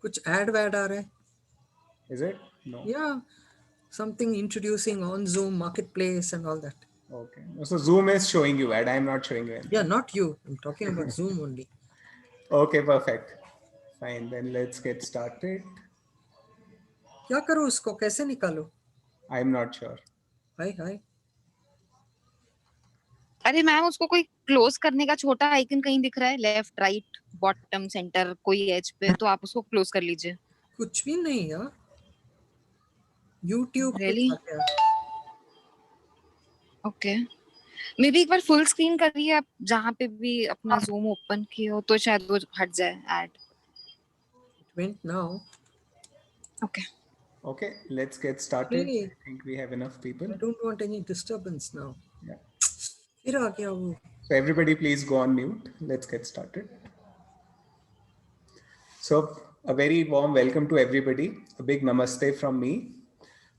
कुछ ad वैड आ रहा है? Is it? No. Yeah, something introducing on Zoom Marketplace and all that. Okay. So Zoom is showing you ad. I'm not showing you Yeah, anything. not you. I'm talking about Zoom only. Okay, perfect. Fine. Then let's get started. क्या करूँ उसको? कैसे निकालूं? I'm not sure. हाय हाय. अरे ma'am, उसको कोई close करने का छोटा आइकन कहीं दिख रहा है? लेफ्ट, राइट, बॉटम, सेंटर, कोई एज पे, तो आप उसको क्लोज कर लीजिए. कुछ भी नहीं यार. YouTube पे रियली? था क्या? ओके. मे बी एक बार फुल स्क्रीन करिए आप, जहाँ पे भी अपना जूम ओपन किए हो, तो शायद वो हट जाए add. It went now. Okay. Okay, let's get started. Hey, I think we have enough people. I don't want any disturbance now. Yeah. फिर आ गया वो. So everybody please go on mute. Let's get started. So a very warm welcome to everybody. A big namaste from me.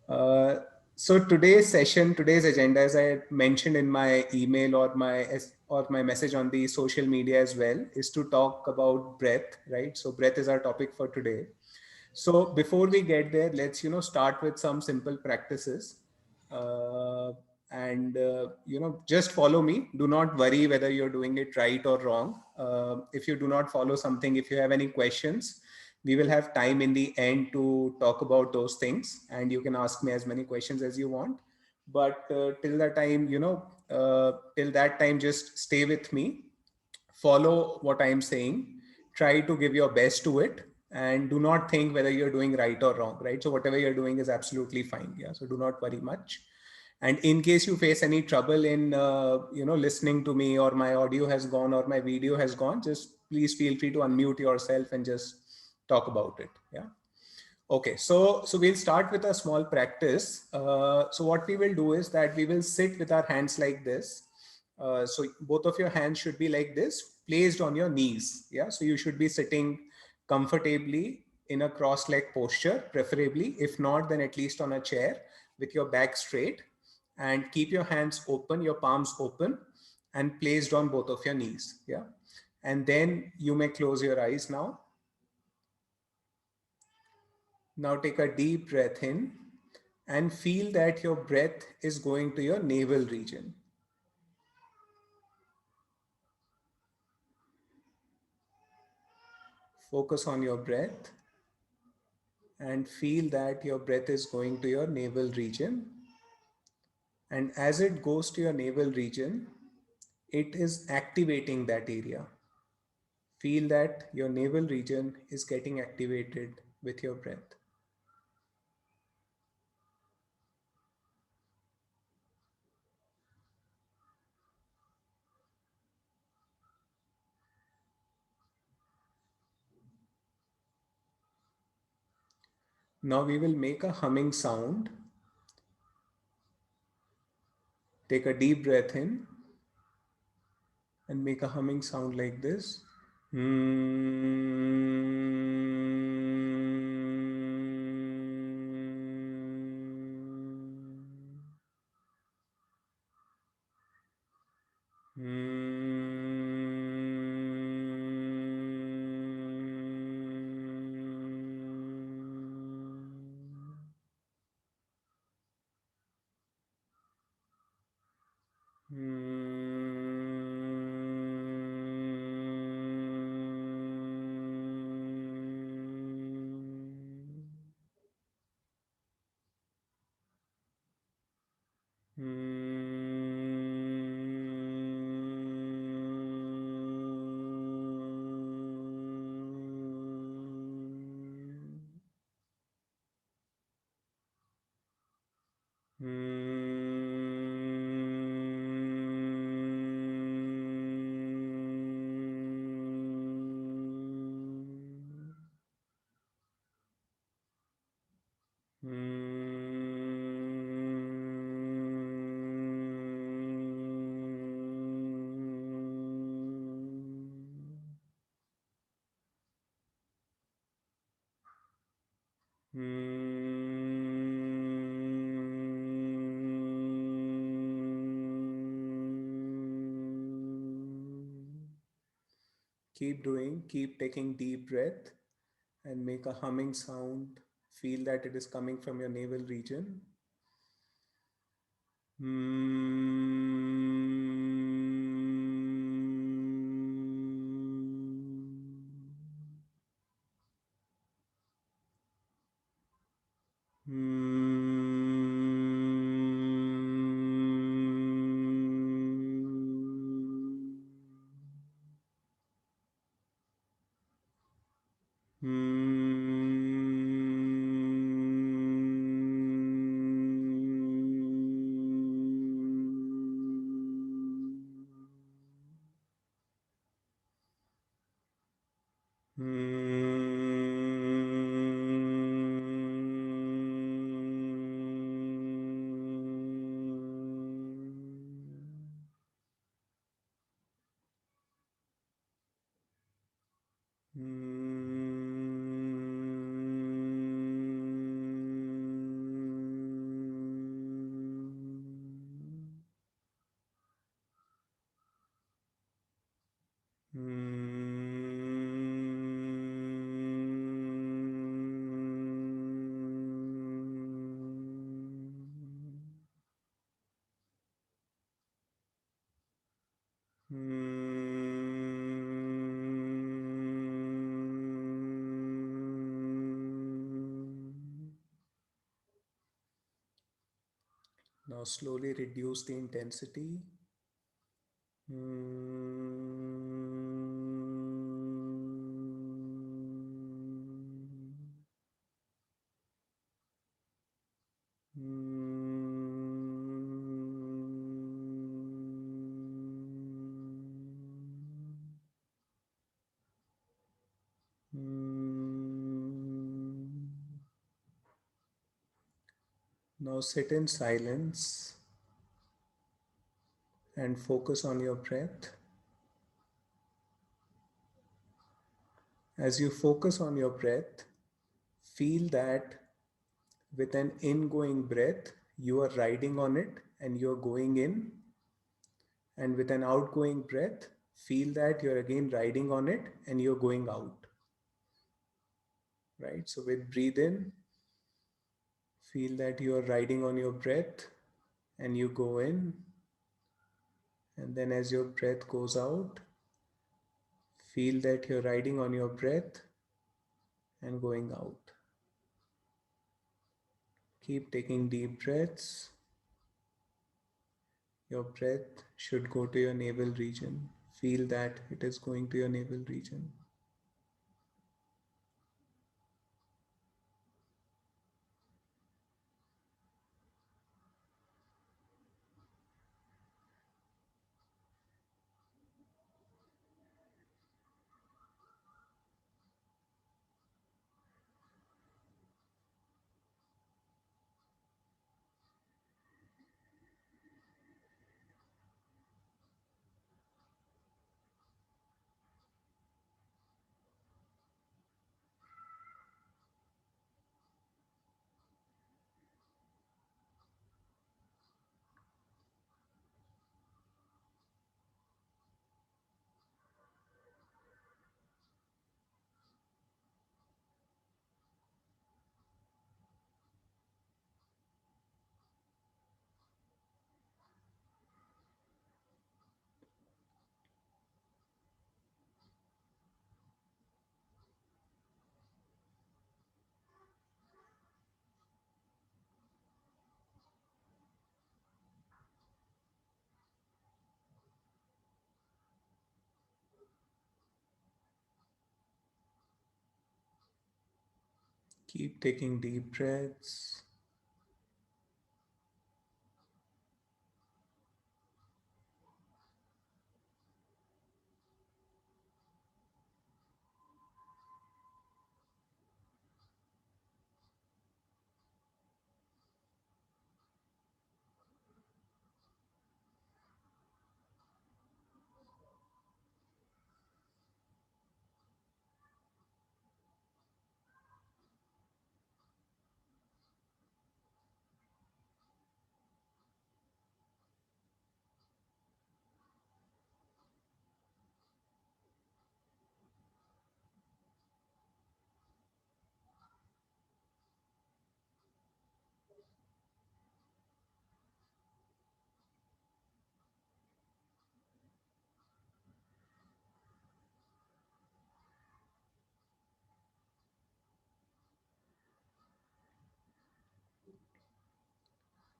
Uh, so today's session, today's agenda, as I mentioned in my email or my message on the social media as well, is to talk about breath, right? So breath is our topic for today. So before we get there, let's start with some simple practices, and just follow me. Do not worry whether you're doing it right or wrong. If you do not follow something, if you have any questions, we will have time in the end to talk about those things, and you can ask me as many questions as you want. But till that time, just stay with me, follow what I'm saying, try to give your best to it, and do not think whether you're doing right or wrong, right? So whatever you're doing is absolutely fine. Yeah. So do not worry much. And in case you face any trouble in, listening to me, or my audio has gone or my video has gone, just please feel free to unmute yourself and just talk about it. Yeah. Okay, so we'll start with a small practice. So what we will do is that we will sit with our hands like this. So both of your hands should be like this, placed on your knees. Yeah, so you should be sitting comfortably in a cross-leg posture, preferably. If not, then at least on a chair with your back straight, and keep your hands open, your palms open, and placed on both of your knees. Yeah, and then you may close your eyes now. Now take a deep breath in and feel that your breath is going to your navel region. Focus on your breath and feel that your breath is going to your navel region. And as it goes to your navel region, it is activating that area. Feel that your navel region is getting activated with your breath. Now we will make a humming sound. Take a deep breath in and make a humming sound like this. Keep doing, keep taking deep breath and make a humming sound. Feel that it is coming from your navel region. Now slowly reduce the intensity. Now sit in silence and focus on your breath. As you focus on your breath, feel that with an ingoing breath, you are riding on it and you're going in. And with an outgoing breath, feel that you're again riding on it and you're going out. Right? So with breathe in, feel that you're riding on your breath and you go in. And then as your breath goes out, feel that you're riding on your breath and going out. Keep taking deep breaths. Your breath should go to your navel region. Feel that it is going to your navel region. Keep taking deep breaths.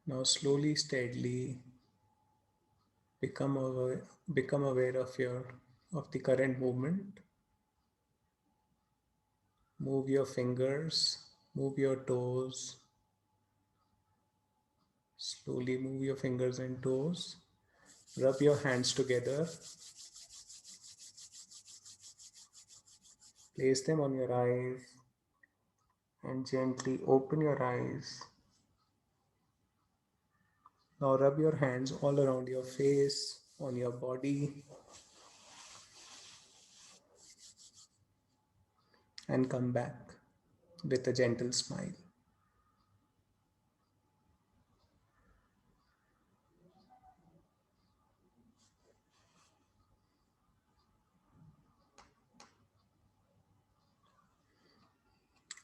Now slowly, steadily become aware of the current movement. Move your fingers, move your toes. Slowly move your fingers and toes. Rub your hands together. Place them on your eyes and gently open your eyes. Now rub your hands all around your face, on your body, and come back with a gentle smile.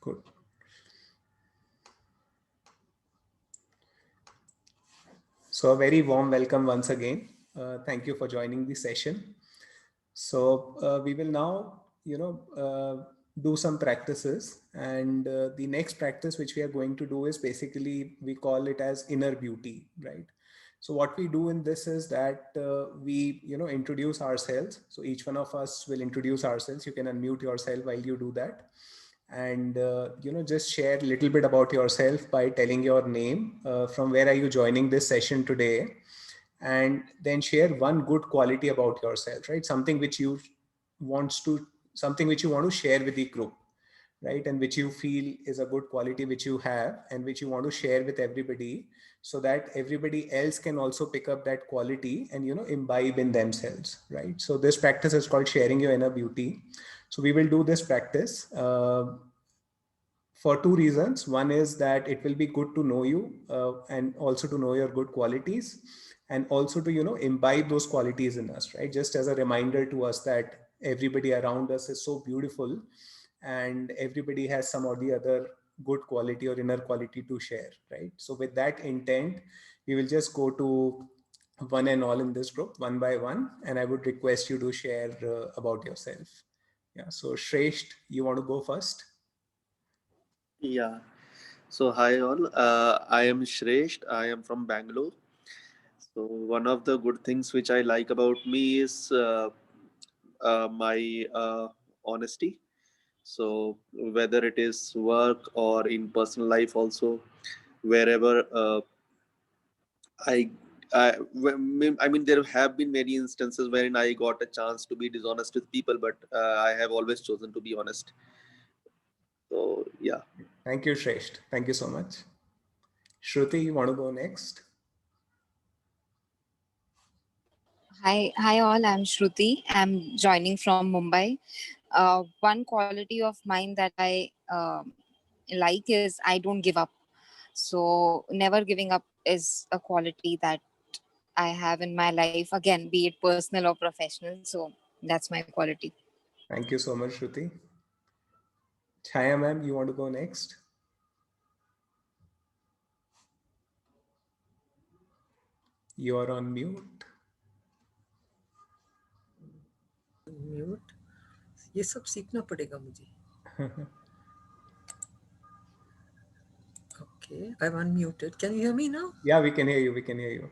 Good. So a very warm welcome once again. Thank you for joining the session. So we will now, do some practices, and the next practice which we are going to do is basically, we call it as inner beauty, right? So what we do in this is that we, introduce ourselves. So each one of us will introduce ourselves. You can unmute yourself while you do that, and just share a little bit about yourself by telling your name, from where are you joining this session today, and then share one good quality about yourself, right? Something which you want to share with the group, right? And which you feel is a good quality which you have and which you want to share with everybody, so that everybody else can also pick up that quality and, imbibe in themselves, right? So this practice is called sharing your inner beauty. So we will do this practice for two reasons. One is that it will be good to know you, and also to know your good qualities, and also to, imbibe those qualities in us, right? Just as a reminder to us that everybody around us is so beautiful, and everybody has some or the other good quality or inner quality to share, right? So with that intent, we will just go to one and all in this group one by one, and I would request you to share about yourself. Yeah, so Shresht, you want to go first? Yeah. So hi all. I am Shresht. I am from Bangalore. So one of the good things which I like about me is my honesty. So whether it is work or in personal life also, wherever I. I mean, there have been many instances wherein I got a chance to be dishonest with people, but I have always chosen to be honest. So yeah. Thank you, Shresht. Thank you so much. Shruti, you want to go next? Hi all. I'm Shruti. I'm joining from Mumbai. One quality of mine that I like is I don't give up. So never giving up is a quality that I have in my life. Again, be it personal or professional. So that's my quality. Thank you so much, Shruti. Chaya ma'am, you want to go next? You are on mute. Mute ये सब सीखना पड़ेगा मुझे. Okay, I've unmuted. Can you hear me now? Yeah, we can hear you. We can hear you.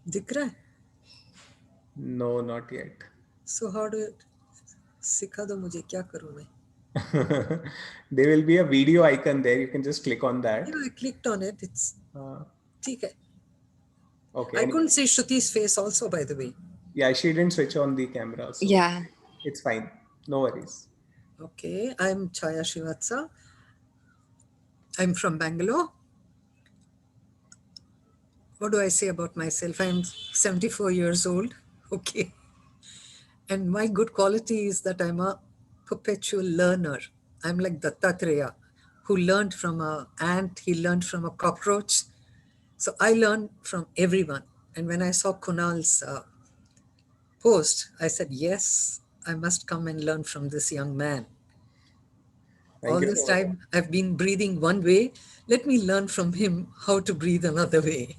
दिख रहा है? No, not yet. So how do सिखा दो मुझे, क्या करूँ मैं? There will be a video icon there. You can just click on that. I clicked on it. It's ठीक है. Okay. I couldn't see Shruti's face also, by the way. Yeah, she didn't switch on the camera, so Yeah. it's fine. No worries. Okay, I'm Chaya Srivatsa. I'm from Bangalore. What do I say about myself? I'm 74 years old. Okay. And my good quality is that I'm a perpetual learner. I'm like Dattatreya, who learned from an ant, he learned from a cockroach. So I learn from everyone. And when I saw Kunal's post, I said, yes, I must come and learn from this young man. Thank All you this so much. time I've been breathing one way. Let me learn from him how to breathe another way.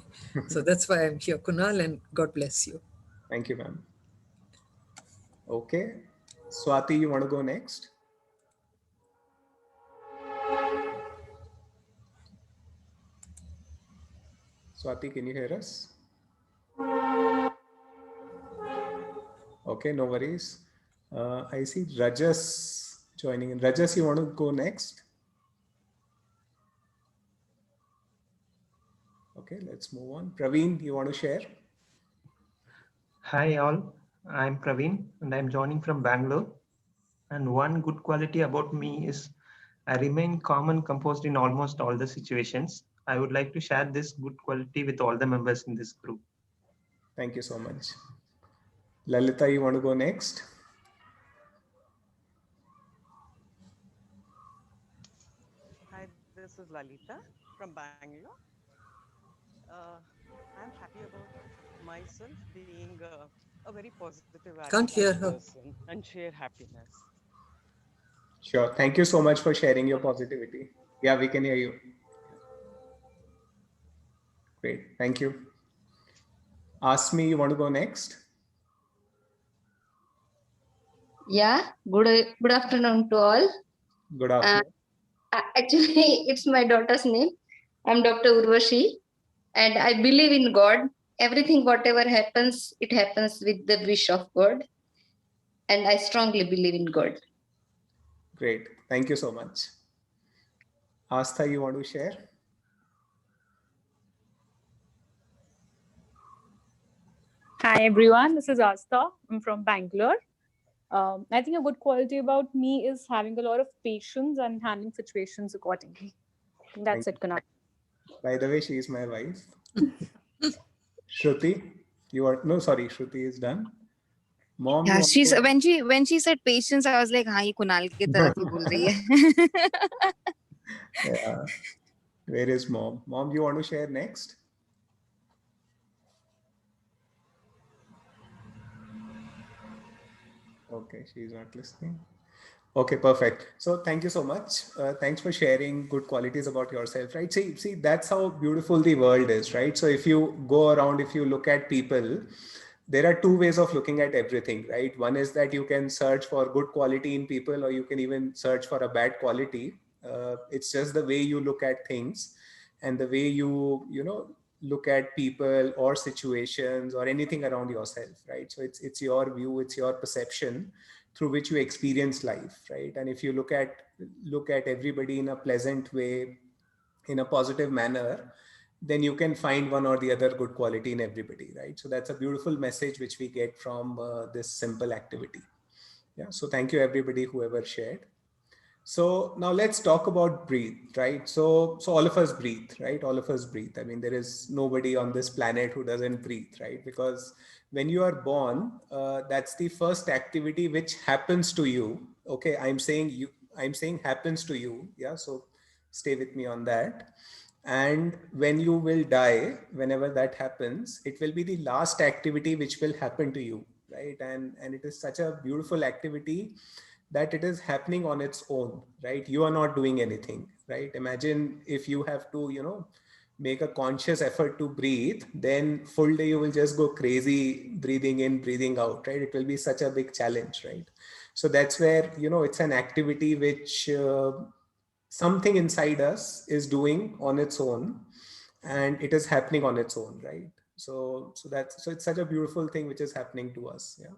So that's why I'm here, Kunal, and God bless you. Thank you, ma'am. Okay. Swati, you want to go next? Swati, can you hear us? Okay, no worries. I see Rajas joining in. Rajas, you want to go next? Okay, let's move on. Praveen, you want to share? Hi all, I'm Praveen and I'm joining from Bangalore. And one good quality about me is I remain calm and composed in almost all the situations. I would like to share this good quality with all the members in this group. Thank you so much. Lalita, you want to go next? Hi, this is Lalita from Bangalore. I'm happy about myself being a very positive Can't hear attitude her. person and share happiness. Sure. Thank you so much for sharing your positivity. Yeah, we can hear you. Great. Thank you. Ask me, you want to go next? Yeah, good afternoon to all. Good afternoon. Actually, it's my daughter's name. I'm Dr. Urvashi, and I believe in God. Everything, whatever happens, it happens with the wish of God, and I strongly believe in God. Great. Thank you so much. Astha, you want to share? Hi everyone, this is Asta. I'm from Bangalore. I think a good quality about me is having a lot of patience and handling situations accordingly. That's it, Kunal. By the way, she is my wife. Shruti, you are no, sorry, Shruti is done. Mom, you Yeah, want to she's go next? when she said patience, I was like, हाँ ये कुणाल की तरफ ही बोल रही है. Yeah. Where is mom? Mom, you want to share next? Okay, she's not listening. Okay, perfect. So thank you so much. Thanks for sharing good qualities about yourself, right? See, that's how beautiful the world is, right? So if you go around, if you look at people, there are two ways of looking at everything, right? One is that you can search for good quality in people, or you can even search for a bad quality. It's just the way you look at things and the way you look at people or situations or anything around yourself, right? So it's your view, it's your perception through which you experience life, right? And if you look at everybody in a pleasant way, in a positive manner, then you can find one or the other good quality in everybody, right? So that's a beautiful message which we get from this simple activity. Yeah, so thank you everybody whoever shared. So now let's talk about breathe, right? So all of us breathe, right? All of us breathe. I mean, there is nobody on this planet who doesn't breathe, right? Because when you are born, that's the first activity which happens to you. Okay, I'm saying happens to you. Yeah, so stay with me on that. And when you will die, whenever that happens, it will be the last activity which will happen to you, right? And it is such a beautiful activity that it is happening on its own, right? You are not doing anything, right? Imagine if you have to, make a conscious effort to breathe, then full day you will just go crazy breathing in, breathing out, right? It will be such a big challenge, right? So that's where, it's an activity which something inside us is doing on its own, and it is happening on its own, right? So it's such a beautiful thing which is happening to us. Yeah.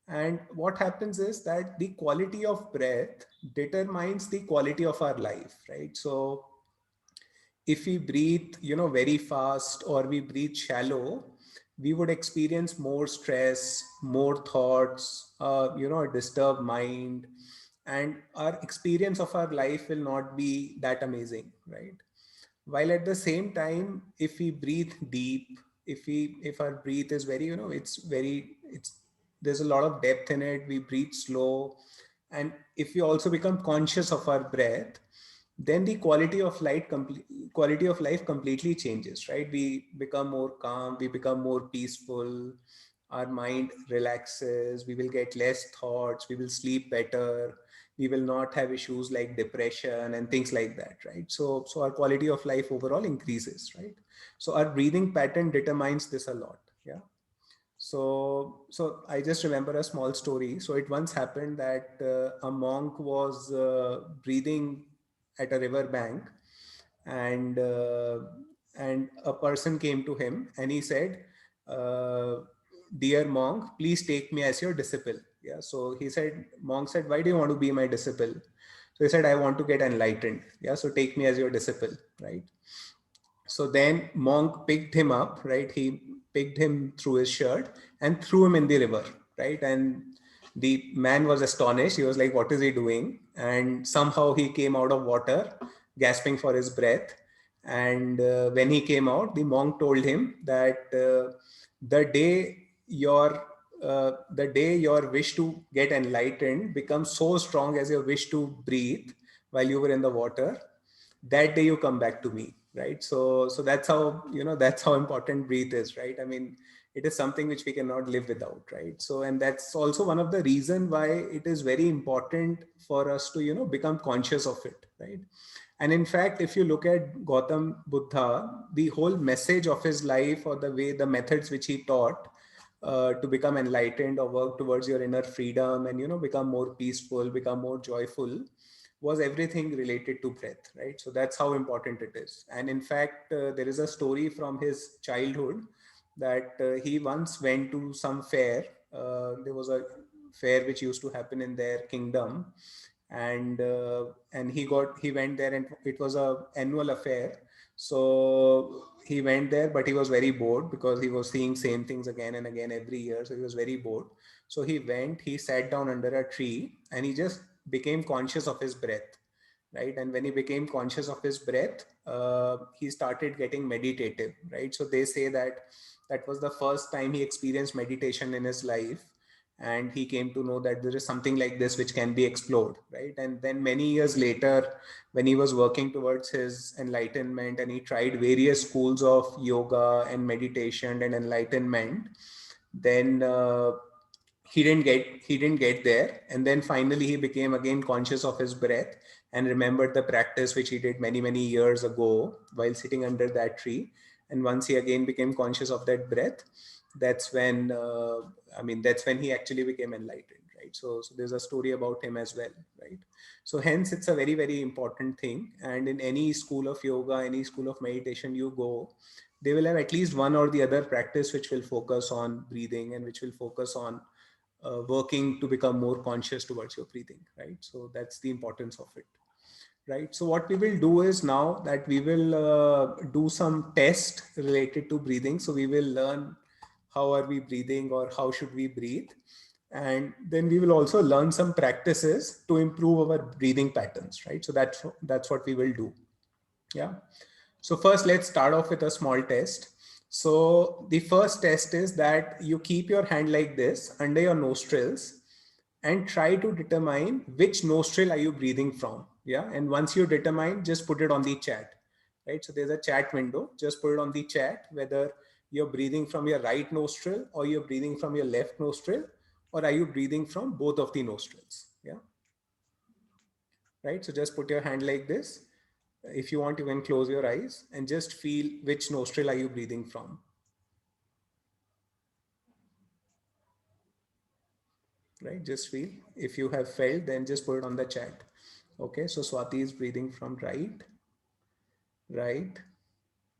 And what happens is that the quality of breath determines the quality of our life, right? So if we breathe, very fast, or we breathe shallow, we would experience more stress, more thoughts, a disturbed mind, and our experience of our life will not be that amazing, right? While at the same time, if we breathe deep, if our breath is very, it's there's a lot of depth in it, we breathe slow, and if we also become conscious of our breath, then the quality of life completely changes, right? We become more calm, we become more peaceful, our mind relaxes, we will get less thoughts, we will sleep better, we will not have issues like depression and things like that, right? So our quality of life overall increases, right? So our breathing pattern determines this a lot. Yeah. So I just remember a small story. So it once happened that a monk was breathing at a river bank, and and a person came to him and he said, dear monk, please take me as your disciple. Yeah. So he said, monk said, why do you want to be my disciple? So he said, I want to get enlightened. Yeah. So take me as your disciple. Right. So then monk picked him up, right? He picked him through his shirt and threw him in the river, right? And the man was astonished. He was like, what is he doing? And somehow he came out of water, gasping for his breath. And when he came out, the monk told him that the day your wish to get enlightened becomes so strong as your wish to breathe while you were in the water, that day you come back to me, right? So that's how, that's how important breathe is, right? I mean, it is something which we cannot live without, right? So, and that's also one of the reason why it is very important for us to become conscious of it, right? And in fact, if you look at Gautam Buddha, the whole message of his life, or the methods which he taught to become enlightened or work towards your inner freedom and become more peaceful, become more joyful, was everything related to breath, right? So that's how important it is. And in fact, there is a story from his childhood that he once went to some fair. There was a fair which used to happen in their kingdom, and he went there, and it was a annual affair. So he went there, but he was very bored because he was seeing same things again and again every year. So he was very bored. So he sat down under a tree, and he just became conscious of his breath, right? And when he became conscious of his breath, he started getting meditative, right? So they say that that was the first time he experienced meditation in his life, and he came to know that there is something like this which can be explored, right? And then many years later, when he was working towards his enlightenment, and he tried various schools of yoga and meditation and enlightenment, then he didn't get there. And then finally he became again conscious of his breath and remembered the practice which he did many years ago while sitting under that tree. And once he again became conscious of that breath, that's when that's when he actually became enlightened, right? So there's a story about him as well, right? So hence it's a very important thing. And in any school of yoga, any school of meditation you go, they will have at least one or the other practice which will focus on breathing, and which will focus on working to become more conscious towards your breathing, right? So that's the importance of it, right? So what we will do is now that we will do some test related to breathing. So we will learn how are we breathing, or how should we breathe, and then we will also learn some practices to improve our breathing patterns, right? So that's what we will do. Yeah. So first, let's start off with a small test. So the first test is that you keep your hand like this under your nostrils and try to determine which nostril are you breathing from. Yeah. And once you determine, just put it on the chat, right? So there's a chat window, just put it on the chat, whether you're breathing from your right nostril, or you're breathing from your left nostril, or are you breathing from both of the nostrils? Yeah. Right. So just put your hand like this. If you want, you can close your eyes and just feel which nostril are you breathing from. Right, just feel. If you have felt, then just put it on the chat. Okay, so Swati is breathing from right. Right,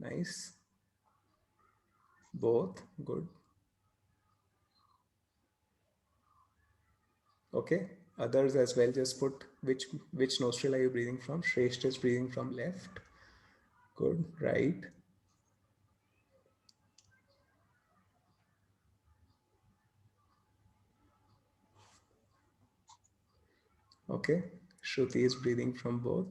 nice. Both, good. Okay, others as well, just put which nostril are you breathing from. Shresht is breathing from left. Good, right. Okay, Shruti is breathing from both.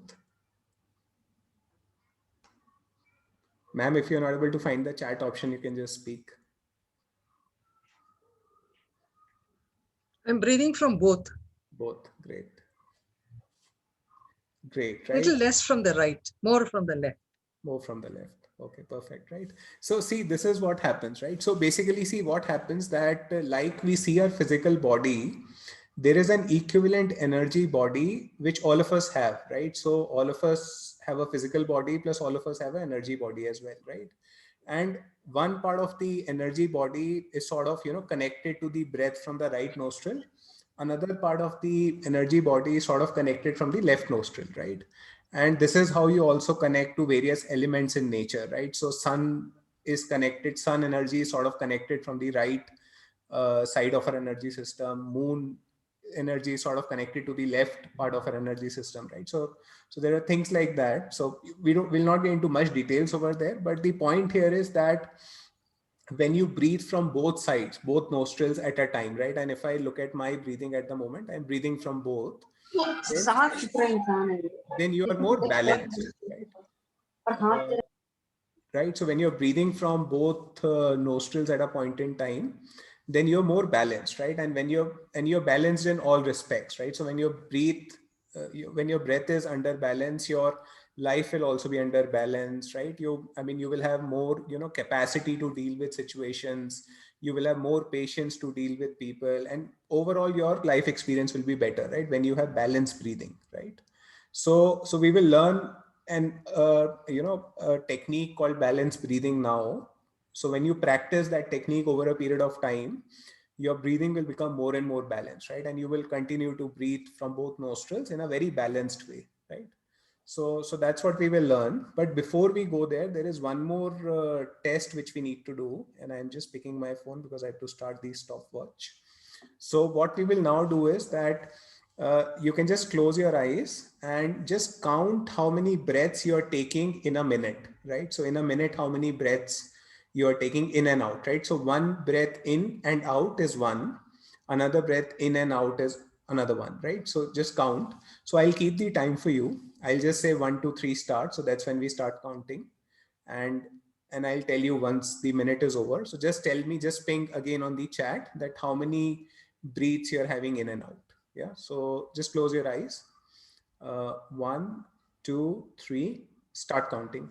Ma'am, if you're not able to find the chat option, you can just speak. I'm breathing from both. Both, great. Great, right? Little less from the right, more from the left. More from the left. Okay, perfect, right? So see, this is what happens, right? So basically, see what happens that like we see our physical body, there is an equivalent energy body which all of us have, right? So all of us have a physical body, plus all of us have an energy body as well, right? And one part of the energy body is sort of connected to the breath from the right nostril. Another part of the energy body is sort of connected from the left nostril, right? And this is how you also connect to various elements in nature, right? So sun is connected, sun energy is sort of connected from the right side of our energy system. Moon energy is sort of connected to the left part of our energy system, right? So there are things like that. So we'll not get into much details over there, but the point here is that when you breathe from both sides, both nostrils at a time, right? And if I look at my breathing at the moment, I'm breathing from both, then you are more balanced, right? Right. So when you're breathing from both nostrils at a point in time, then you're more balanced, right? And you're balanced in all respects, right? So when you breathe, when your breath is under balance, your life will also be under balance, right? You will have more, capacity to deal with situations. You will have more patience to deal with people, and overall your life experience will be better, right? When you have balanced breathing, right? So we will learn a technique called balanced breathing now. So when you practice that technique over a period of time, your breathing will become more and more balanced, right? And you will continue to breathe from both nostrils in a very balanced way, right? So that's what we will learn. But before we go there, there is one more test which we need to do. And I'm just picking my phone because I have to start the stopwatch. So what we will now do is that you can just close your eyes and just count how many breaths you're taking in a minute, right? So in a minute, how many breaths you're taking in and out, right? So one breath in and out is one, another breath in and out is another one, right? So just count. So I'll keep the time for you. I'll just say 1, 2, 3 start. So that's when we start counting. And I'll tell you once the minute is over. So just tell me, just ping again on the chat that how many breaths you're having in and out. Yeah. So just close your eyes. 1, 2, 3, start counting.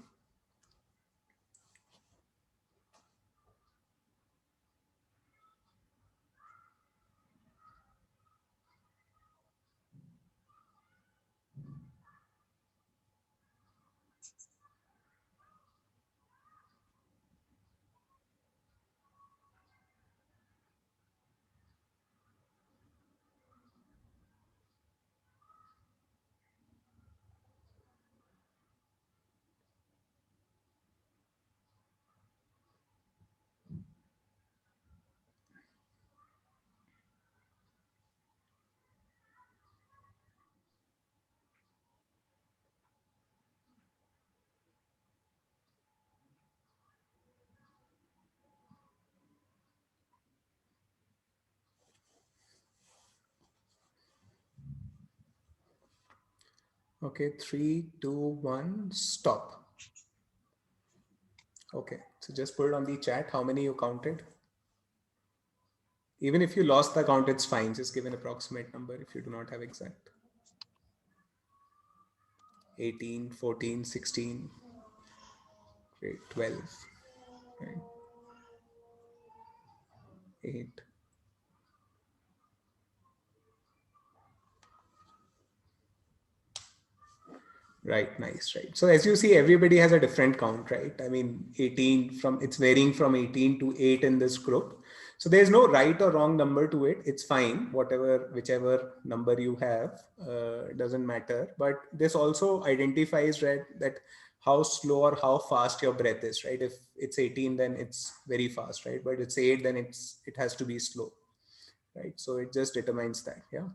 Okay, 3, 2, 1, stop. Okay, so just put it on the chat how many you counted. Even if you lost the count, it's fine. Just give an approximate number if you do not have exact. 18, 14, 16, great, 12, right? 8. Right, nice, right. So as you see, everybody has a different count, right? I mean, 18 it's varying from 18 to 8 in this group. So there's no right or wrong number to it. It's fine, whichever number you have, it doesn't matter. But this also identifies, right, that how slow or how fast your breath is, right? If it's 18, then it's very fast, right? But it's 8, then it has to be slow, right? So it just determines that, yeah.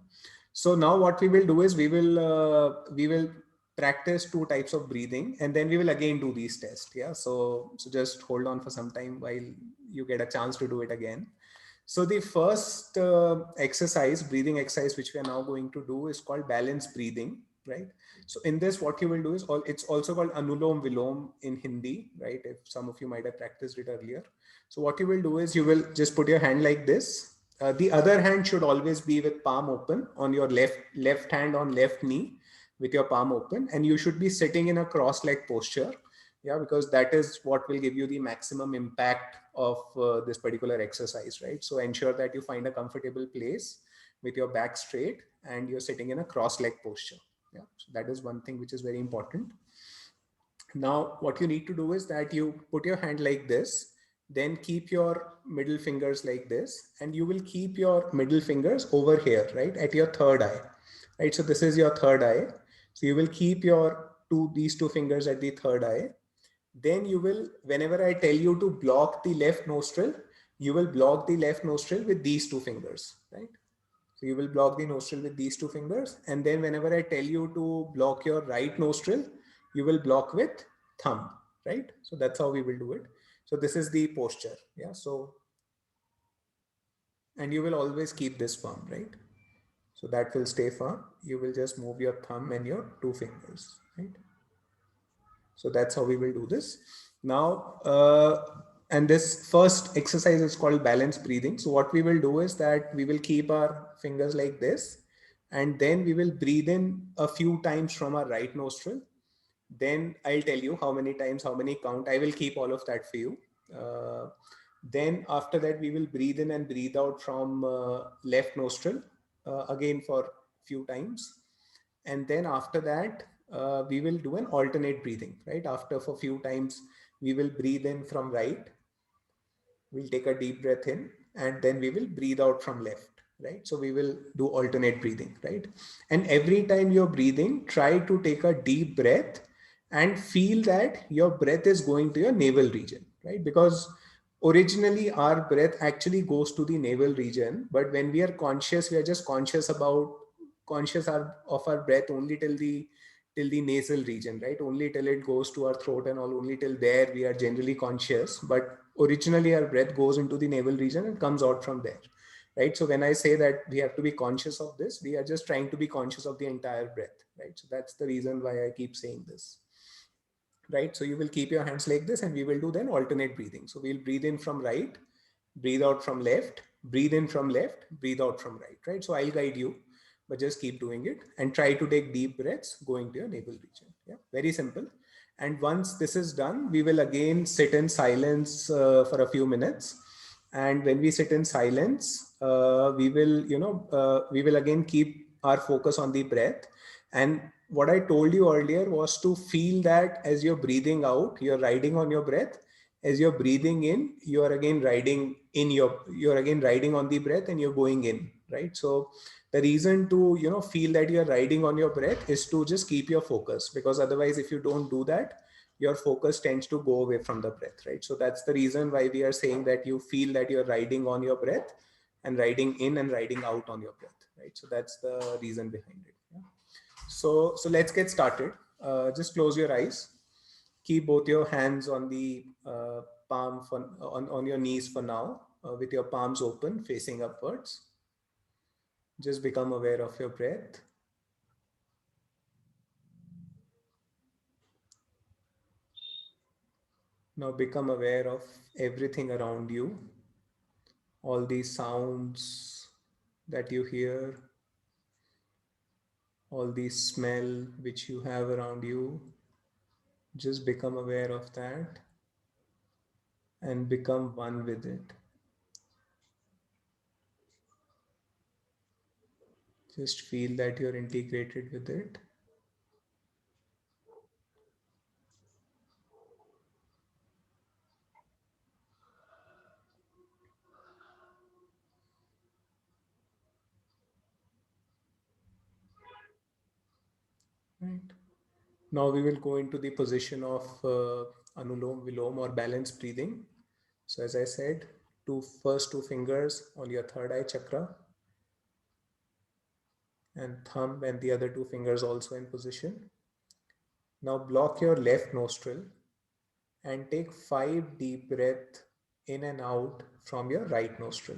So now what we will do is we will practice 2 types of breathing, and then we will again do these tests. Yeah. So just hold on for some time while you get a chance to do it again. So the first breathing exercise, which we are now going to do is called balanced breathing, right? So in this, what you will do is it's also called Anulom Vilom in Hindi, right? If some of you might have practiced it earlier. So what you will do is you will just put your hand like this. The other hand should always be with palm open on your left hand on left knee with your palm open, and you should be sitting in a cross-leg posture. Yeah, because that is what will give you the maximum impact of this particular exercise, right? So ensure that you find a comfortable place with your back straight and you're sitting in a cross-leg posture. Yeah, so that is one thing which is very important. Now, what you need to do is that you put your hand like this, then keep your middle fingers like this, and you will keep your middle fingers over here, right, at your third eye, right? So this is your third eye. So you will keep your these two fingers at the third eye. Then you will, whenever I tell you to block the left nostril, you will block the left nostril with these two fingers, right? So you will block the nostril with these two fingers. And then whenever I tell you to block your right nostril, you will block with thumb, right? So that's how we will do it. So this is the posture. Yeah. So, and you will always keep this firm, right? So that will stay firm. You will just move your thumb and your two fingers, right? So that's how we will do this. Now, and this first exercise is called balanced breathing. So what we will do is that we will keep our fingers like this, and then we will breathe in a few times from our right nostril. Then I'll tell you how many times, how many count. I will keep all of that for you. Then after that, we will breathe in and breathe out from left nostril again for few times. And then after that, we will do an alternate breathing, right? After for few times, we will breathe in from right. We'll take a deep breath in, and then we will breathe out from left, right? So we will do alternate breathing, right? And every time you're breathing, try to take a deep breath and feel that your breath is going to your navel region, right? Because originally our breath actually goes to the navel region, but when we are conscious, we are just of our breath only till the nasal region, right? Only till it goes to our throat and all, only till there we are generally conscious. But originally our breath goes into the navel region and comes out from there, right? So when I say that we have to be conscious of this, we are just trying to be conscious of the entire breath, right? So that's the reason why I keep saying this, right? So you will keep your hands like this, and we will do then alternate breathing. So we'll breathe in from right, breathe out from left, breathe in from left, breathe out from right, right? So I'll guide you, but just keep doing it and try to take deep breaths going to your navel region. Yeah, very simple. And once this is done, we will again sit in silence for a few minutes. And when we sit in silence, we will, we will again keep our focus on the breath. And what I told you earlier was to feel that as you're breathing out, you're riding on your breath. As you're breathing in, you're again riding on the breath, and you're going in, right? So the reason to, feel that you're riding on your breath is to just keep your focus, because otherwise, if you don't do that, your focus tends to go away from the breath, right? So that's the reason why we are saying that you feel that you're riding on your breath and riding in and riding out on your breath, right? So that's the reason behind it. Yeah? So let's get started. Just close your eyes. Keep both your hands on the palm on your knees for now, with your palms open, facing upwards. Just become aware of your breath. Now become aware of everything around you, all these sounds that you hear, all the smell which you have around you. Just become aware of that and become one with it. Just feel that you're integrated with it. Right. Now we will go into the position of Anulom Vilom, or balanced breathing. So as I said, first two fingers on your third eye chakra, and thumb and the other two fingers also in position. Now block your left nostril and take 5 deep breaths in and out from your right nostril.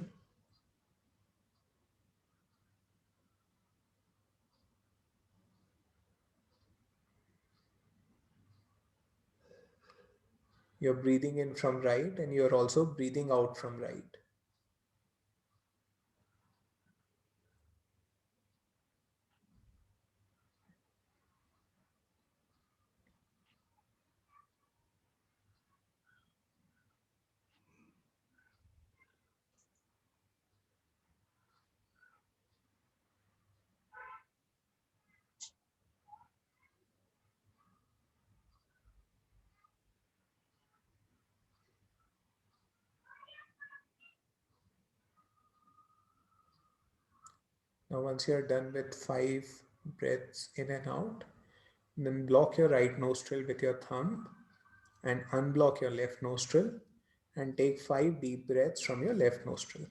You're breathing in from right, and you're also breathing out from right. Now, once you're done with 5 breaths in and out, Then block your right nostril with your thumb and unblock your left nostril and take 5 deep breaths from your left nostril.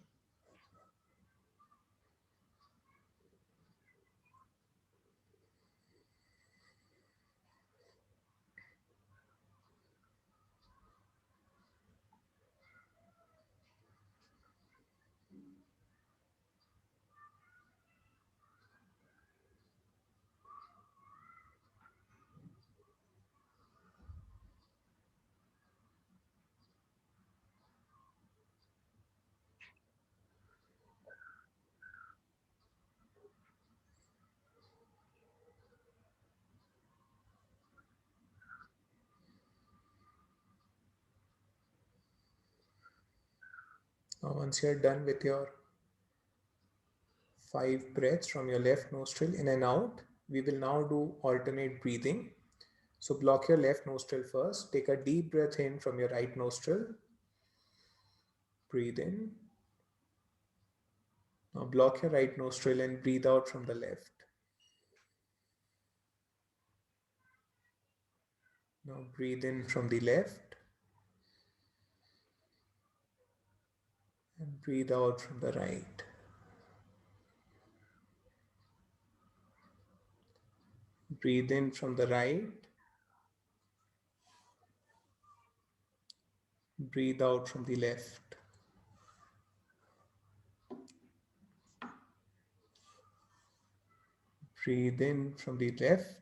Now, once you're done with your 5 breaths from your left nostril in and out, we will now do alternate breathing. So block your left nostril first. Take a deep breath in from your right nostril. Breathe in. Now block your right nostril and breathe out from the left. Now breathe in from the left and breathe out from the right. Breathe in from the right. Breathe out from the left. Breathe in from the left.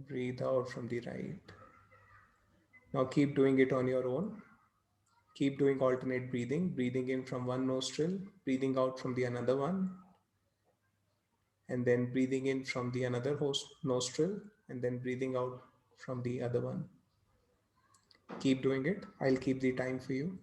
Breathe out from the right. Now keep doing it on your own. Keep doing alternate breathing, breathing in from one nostril, breathing out from the another one, and then breathing in from the another nostril, and then breathing out from the other one. Keep doing it. I'll keep the time for you.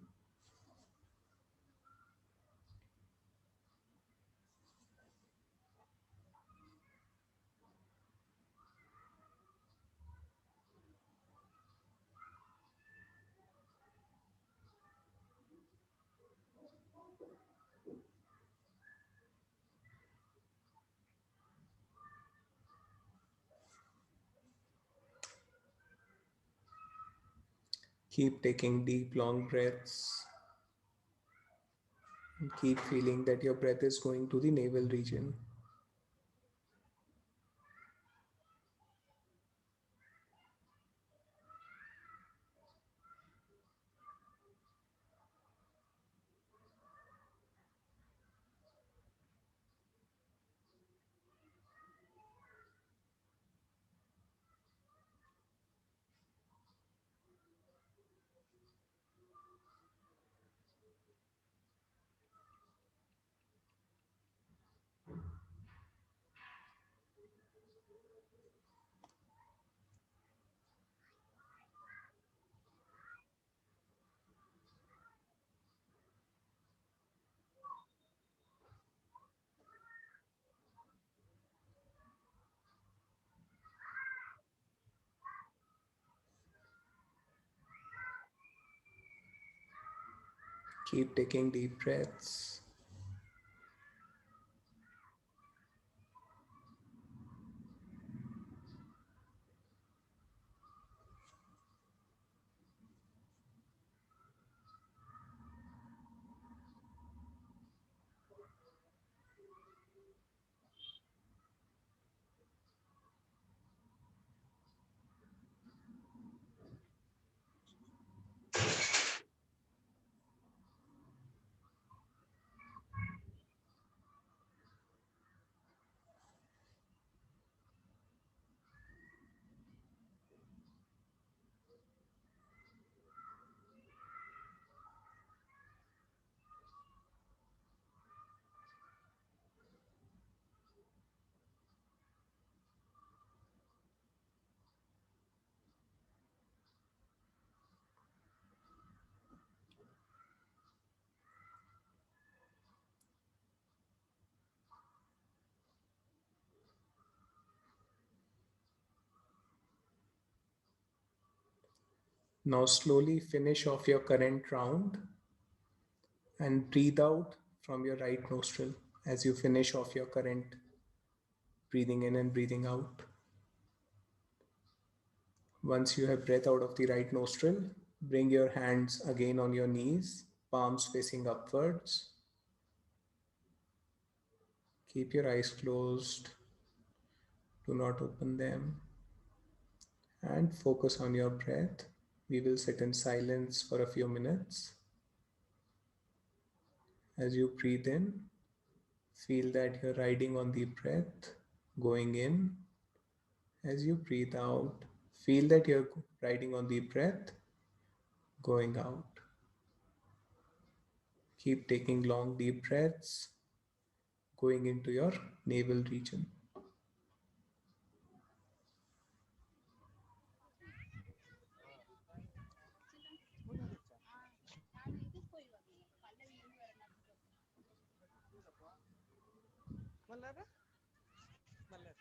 Keep taking deep, long breaths. And keep feeling that your breath is going to the navel region. Keep taking deep breaths. Now slowly finish off your current round and breathe out from your right nostril as you finish off your current breathing in and breathing out. Once you have breath out of the right nostril, bring your hands again on your knees, palms facing upwards. Keep your eyes closed. Do not open them. And focus on your breath. We will sit in silence for a few minutes. As you breathe in, feel that you're riding on the breath, going in. As you breathe out, feel that you're riding on the breath, going out. Keep taking long, deep breaths, going into your navel region. ಮಲ್ಲಾರ ಮಲ್ಲಾರ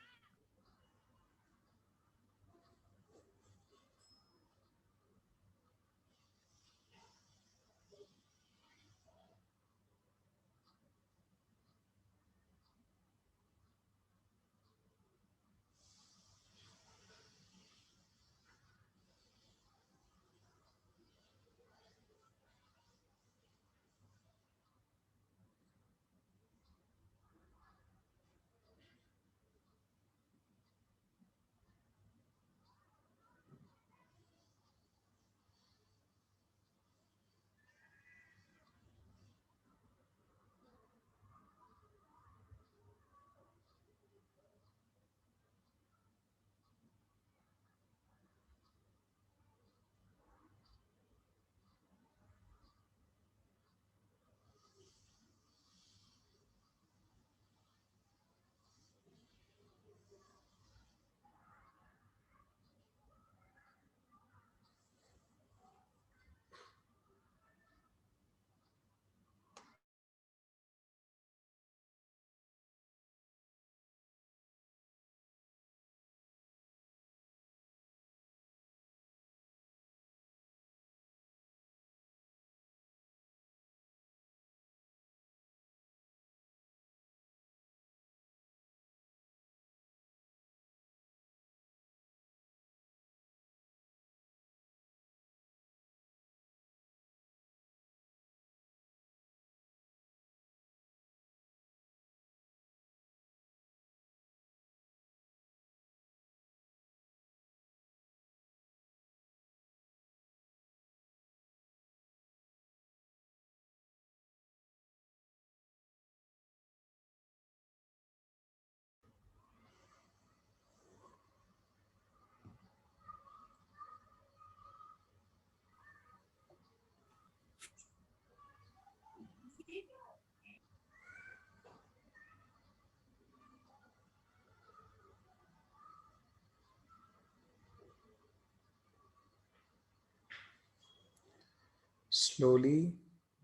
Slowly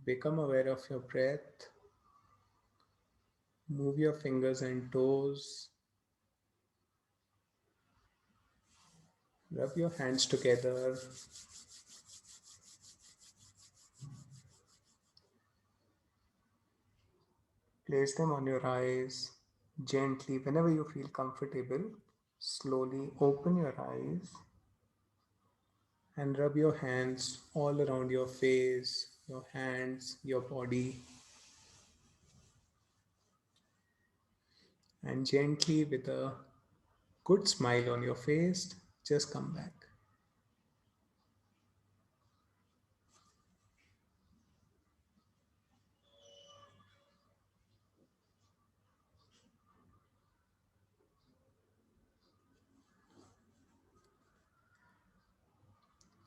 become aware of your breath. Move your fingers and toes. Rub your hands together. Place them on your eyes gently. Whenever you feel comfortable, slowly open your eyes and rub your hands all around your face, your hands, your body. And gently, with a good smile on your face, just come back.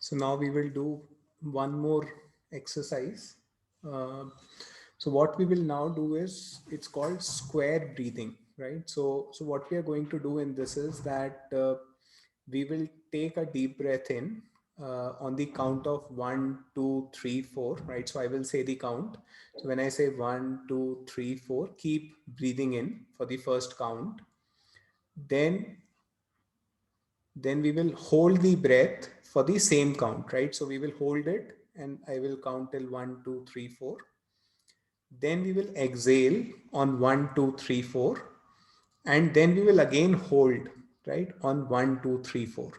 So now we will do one more exercise. Uh, so what we will now do is, it's called square breathing, right? So what we are going to do in this is that we will take a deep breath in on the count of 1, 2, 3, 4, right? So I will say the count. So when I say 1, 2, 3, 4, keep breathing in for the first count. Then we will hold the breath for the same count, right? So we will hold it and I will count till 1, 2, 3, 4. Then we will exhale on 1, 2, 3, 4. And then we will again hold, right, on 1, 2, 3, 4,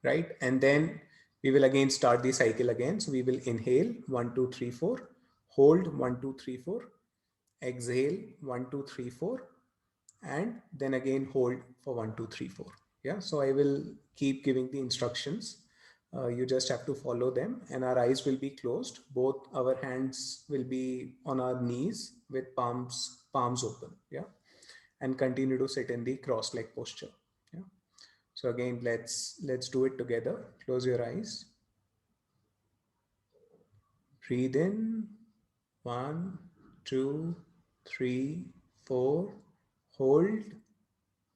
right? And then we will again start the cycle again. So we will inhale 1, 2, 3, 4, hold 1, 2, 3, 4, exhale 1, 2, 3, 4, and then again hold for 1, 2, 3, 4. Yeah. So I will keep giving the instructions. You just have to follow them, and our eyes will be closed. Both our hands will be on our knees with palms open. Yeah. And continue to sit in the cross leg posture. Yeah. So again, let's do it together. Close your eyes. Breathe in. 1, 2, 3, 4. Hold.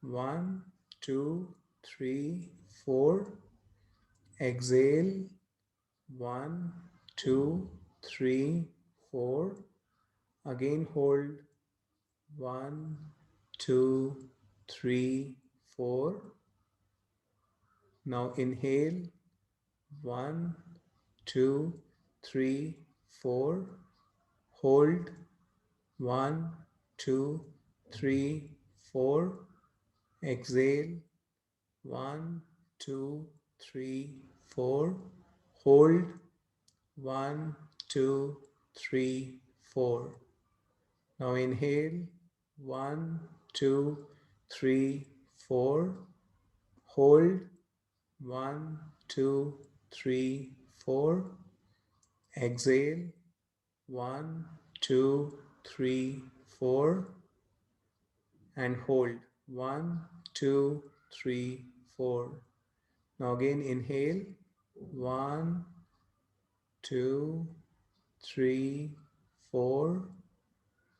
1, 2, 3, 4. Exhale. 1, 2, 3, 4. Again hold. 1, 2, 3, 4. Now inhale. 1, 2, 3, 4. Hold. 1, 2, 3, 4. Exhale. 1, 2, 3, 4. Hold. 1, 2, 3, 4. Now inhale. 1, 2, 3, 4. Hold. 1, 2, 3, 4. Exhale. 1, 2, 3, 4. And hold. 1, 2, 3, 4. Now again inhale. 1, 2, 3, 4.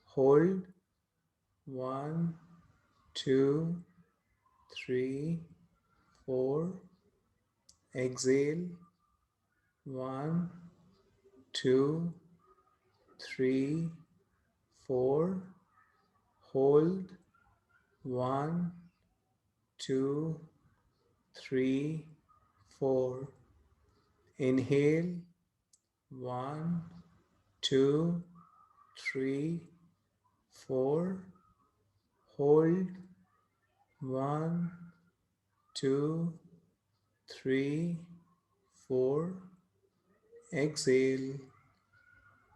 Hold. 1, 2, 3, 4. Exhale. 1, 2, 3, 4. Hold. 1, 2, 3, 4. Inhale. 1, 2, 3, 4. Hold. 1, 2, 3, 4. Exhale.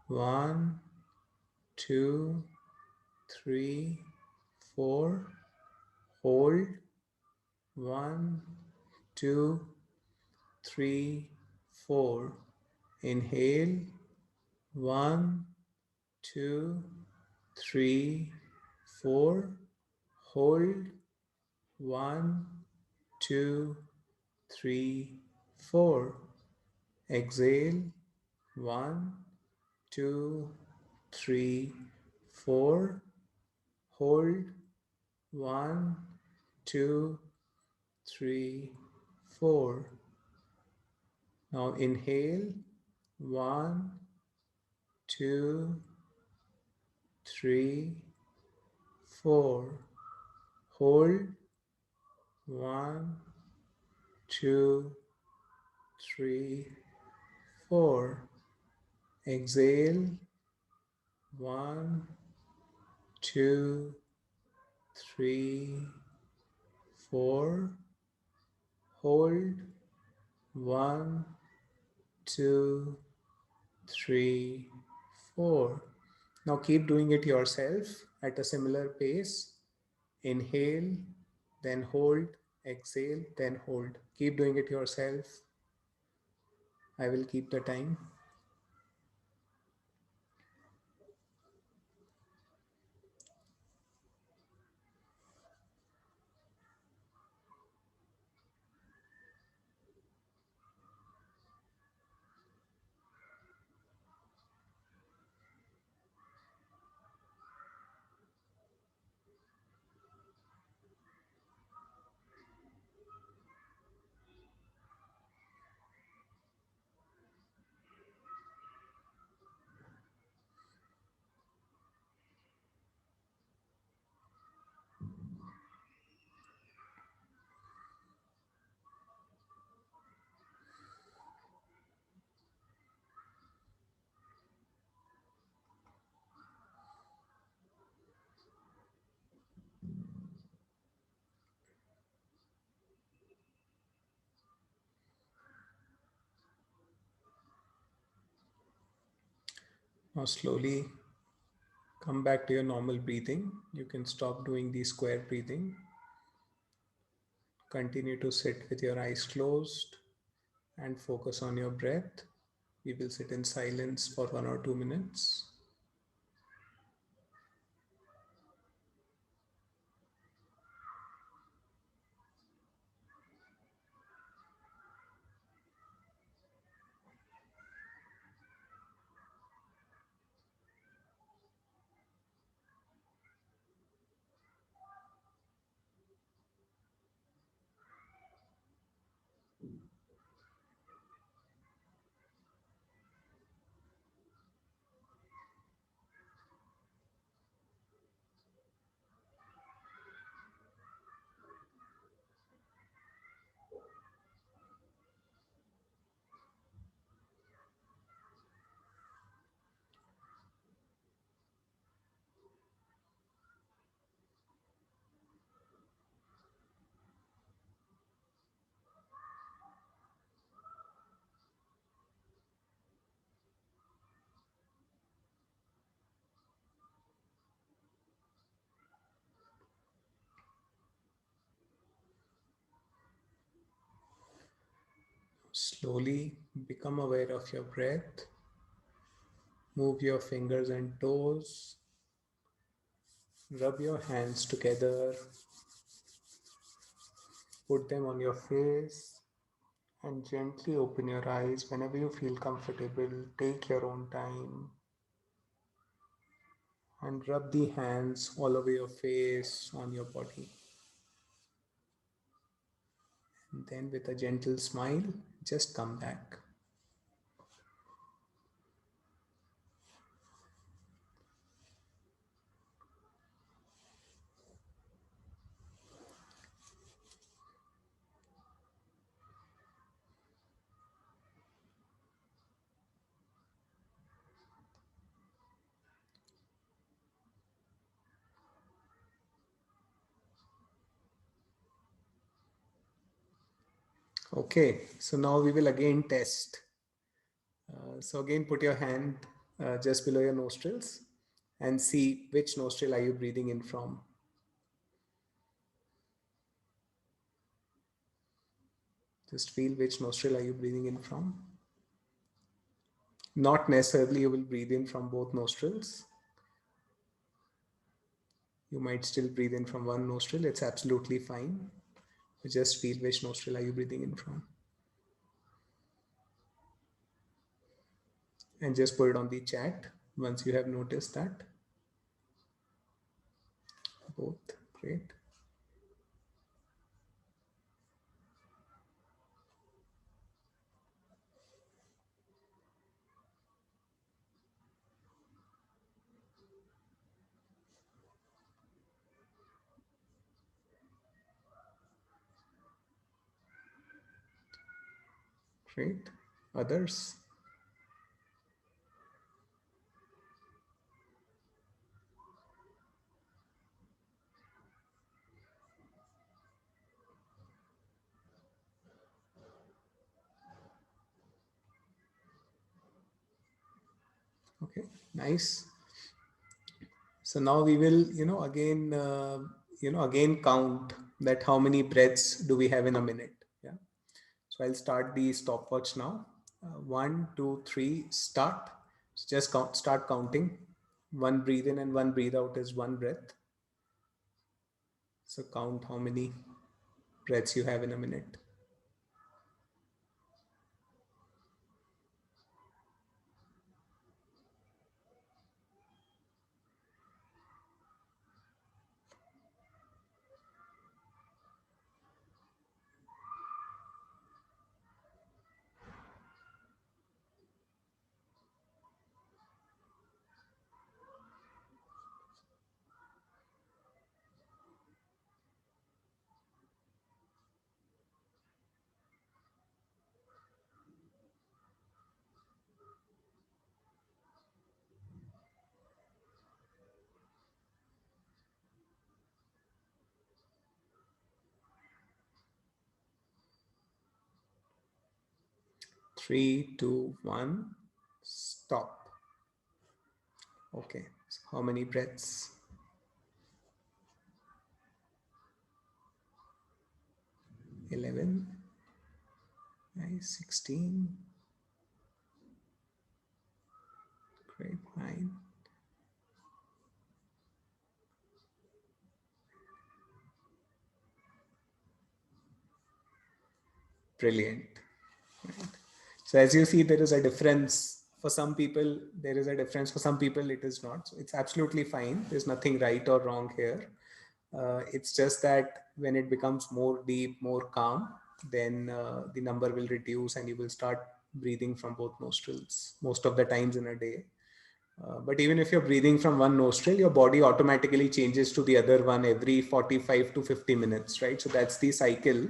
1, 2, 3, 4. Hold. 1, 2, 3, 4. Inhale. 1, 2, 3, 4. Hold. 1, 2, 3, 4. Exhale. 1, 2, 3, 4. Hold. 1, 2, 3, 4. Now inhale. 1, 2, 3, 4. Hold. 1, 2, 3, 4. Exhale. 1, 2, 3, 4. Hold. 1, 2, 3, 4. Now keep doing it yourself at a similar pace. Inhale, then hold, exhale, then hold. Keep doing it yourself. I will keep the time. Now slowly come back to your normal breathing. You can stop doing the square breathing. Continue to sit with your eyes closed and focus on your breath. We will sit in silence for 1 or 2 minutes. Slowly become aware of your breath. Move your fingers and toes. Rub your hands together. Put them on your face and gently open your eyes whenever you feel comfortable. Take your own time and rub the hands all over your face, on your body. And then with a gentle smile, just come back. Okay, so now we will again test. So again, put your hand just below your nostrils and see which nostril are you breathing in from. Just feel which nostril are you breathing in from. Not necessarily you will breathe in from both nostrils. You might still breathe in from one nostril. It's absolutely fine. You just feel which nostril are you breathing in from. And just put it on the chat once you have noticed that. Both, great. Great. Others? Okay, nice. So now we will, again count that how many breaths do we have in a minute. Yeah. So I'll start the stopwatch now. 1, 2, 3, start. So just start counting. One breathe in and one breathe out is one breath. So count how many breaths you have in a minute. Three, two, one, stop. Okay. So how many breaths? 11. Nice. 16. Great. 9. Brilliant. Right. So as you see, there is a difference for some people. There is a difference for some people. It is not. So it's absolutely fine. There's nothing right or wrong here. It's just that when it becomes more deep, more calm, then the number will reduce and you will start breathing from both nostrils most of the times in a day. But even if you're breathing from one nostril, your body automatically changes to the other one every 45 to 50 minutes, right? So that's the cycle.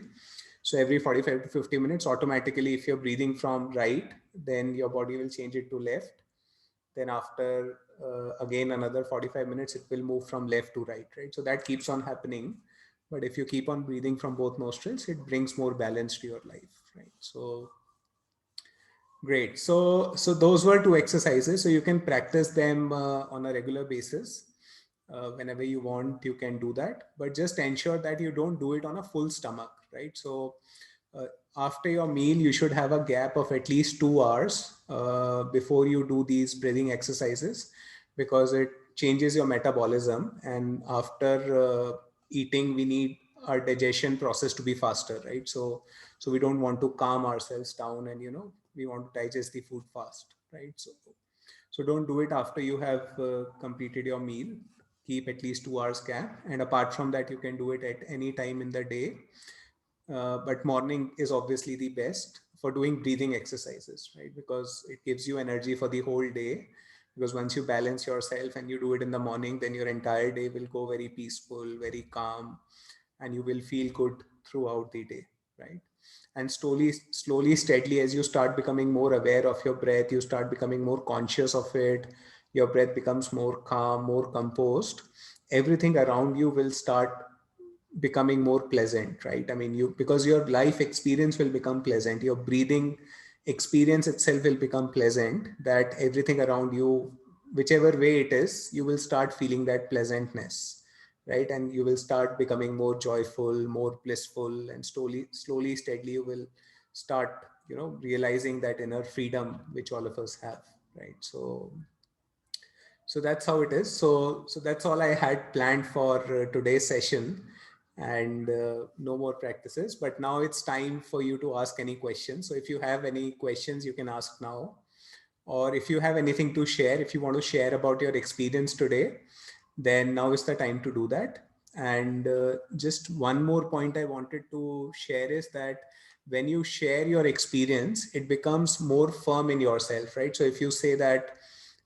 So every 45 to 50 minutes, automatically, if you're breathing from right, then your body will change it to left. Then after again another 45 minutes, it will move from left to right, right? So that keeps on happening. But if you keep on breathing from both nostrils, it brings more balance to your life, right? So great. So those were two exercises. So you can practice them on a regular basis. Whenever you want, you can do that, but just ensure that you don't do it on a full stomach, right? So uh, after your meal, you should have a gap of at least 2 hours before you do these breathing exercises, because it changes your metabolism. And after eating, we need our digestion process to be faster, right? So we don't want to calm ourselves down, and we want to digest the food fast, right? So don't do it after you have completed your meal. Keep at least 2 hours gap, and apart from that, you can do it at any time in the day. But morning is obviously the best for doing breathing exercises, right? Because it gives you energy for the whole day. Because once you balance yourself and you do it in the morning, then your entire day will go very peaceful, very calm, and you will feel good throughout the day, right? And slowly, steadily, as you start becoming more aware of your breath, you start becoming more conscious of it, your breath becomes more calm, more composed, everything around you will start becoming more pleasant, right? I mean, because your life experience will become pleasant, your breathing experience itself will become pleasant, that everything around you, whichever way it is, you will start feeling that pleasantness, right? And you will start becoming more joyful, more blissful, and slowly, steadily, you will start, realizing that inner freedom which all of us have, right? So that's how it is. So that's all I had planned for today's session, and no more practices. But now it's time for you to ask any questions. So if you have any questions, you can ask now. Or if you have anything to share, if you want to share about your experience today, then now is the time to do that. And just one more point I wanted to share is that when you share your experience, it becomes more firm in yourself, right? So if you say that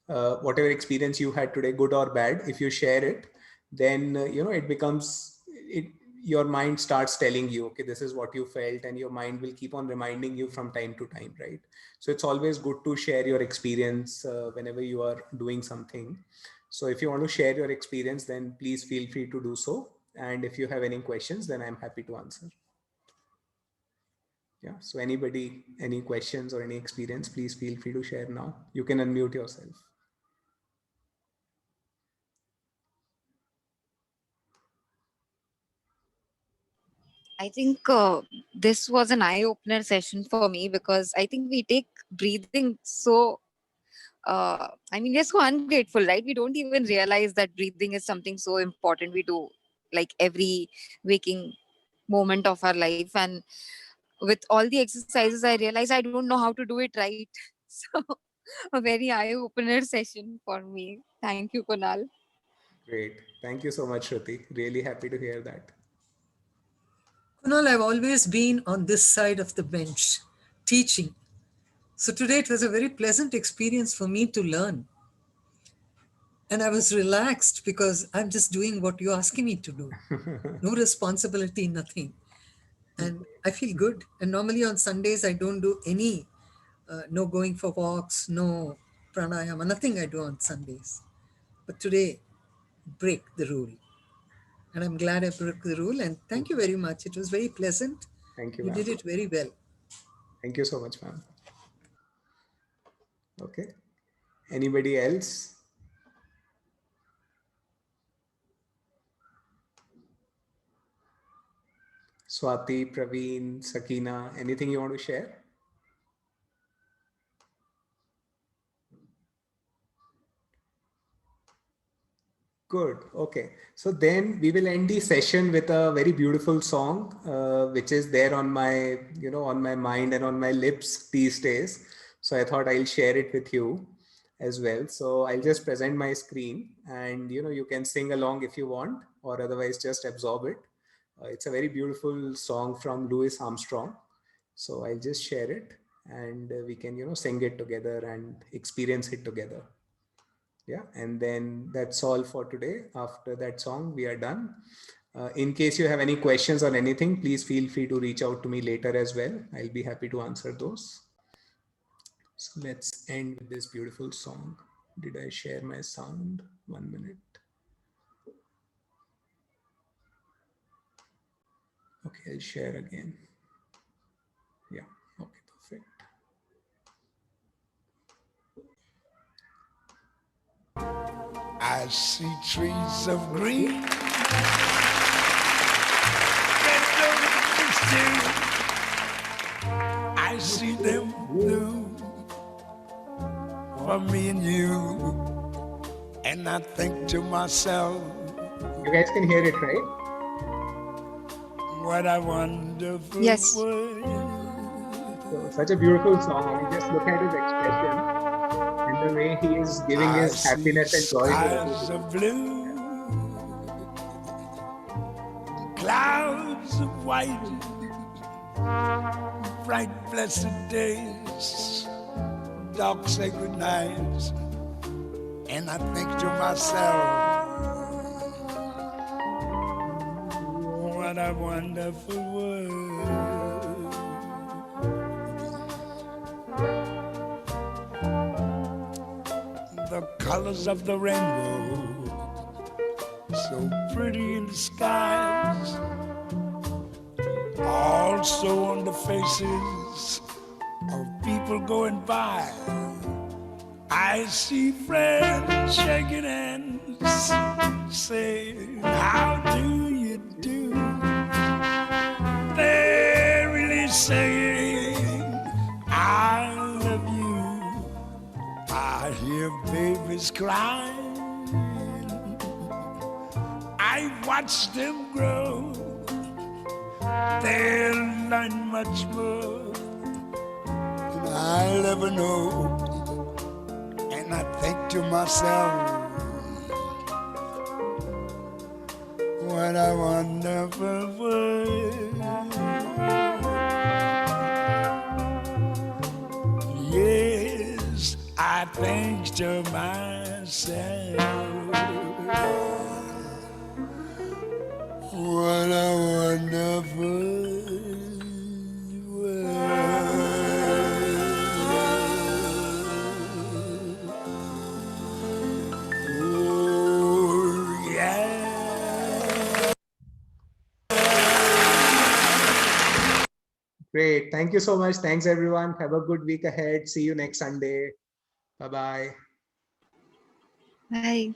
whatever experience you had today, good or bad, if you share it, then it becomes it. Your mind starts telling you, okay, this is what you felt, and your mind will keep on reminding you from time to time, right? So it's always good to share your experience whenever you are doing something. So if you want to share your experience, then please feel free to do so. And if you have any questions, then I'm happy to answer. Yeah. So anybody, any questions or any experience, please feel free to share now. You can unmute yourself. I think this was an eye opener session for me, because I think we take breathing so, I mean, we're so ungrateful, right? We don't even realize that breathing is something so important. We do like every waking moment of our life. And with all the exercises, I realize I don't know how to do it right. So, a very eye opener session for me. Thank you, Kunal. Great. Thank you so much, Shruti. Really happy to hear that. Kunal, I've always been on this side of the bench, teaching. So today it was a very pleasant experience for me to learn. And I was relaxed because I'm just doing what you're asking me to do. No responsibility, nothing. And I feel good. And normally on Sundays, I don't do any, no going for walks, no pranayama, nothing I do on Sundays. But today, break the rule. And I'm glad I broke the rule. And thank you very much. It was very pleasant. Thank you, You ma'am. did it very well. Thank you so much, ma'am. Okay. Anybody else? Swati, Praveen, Sakina, anything you want to share? Good. Okay. So then we will end the session with a very beautiful song, which is there on my, on my mind and on my lips these days. So I thought I'll share it with you as well. So I'll just present my screen and, you can sing along if you want, or otherwise just absorb it. It's a very beautiful song from Louis Armstrong. So I'll just share it and we can, sing it together and experience it together. Yeah, and then that's all for today. After that song, we are done. In case you have any questions or anything, please feel free to reach out to me later as well. I'll be happy to answer those. So let's end with this beautiful song. Did I share my sound? 1 minute. Okay, I'll share again. Yeah, okay, perfect. I see trees of green, red roses too. I see them bloom for me and you, and I think to myself, you guys can hear it, right? What a wonderful Yes. world. So, such a beautiful song. You just look at his expression and the way he is giving I his happiness and see joy to skies everybody. of blue, clouds of white, bright blessed days, dark sacred nights, and I think to myself, what a wonderful world. The colors of the rainbow, so pretty in the skies, also on the faces of people going by. I see friends shaking hands, saying, how do you do? They're really saying, I love you. I hear babies crying. I watch them grow. They'll learn much more than I'll ever know. And I think to myself, what a wonderful world. Yes, I think to myself, what a wonderful world. Oh, yeah. Great. Thank you so much. Thanks, everyone. Have a good week ahead. See you next Sunday. Bye-bye. Bye.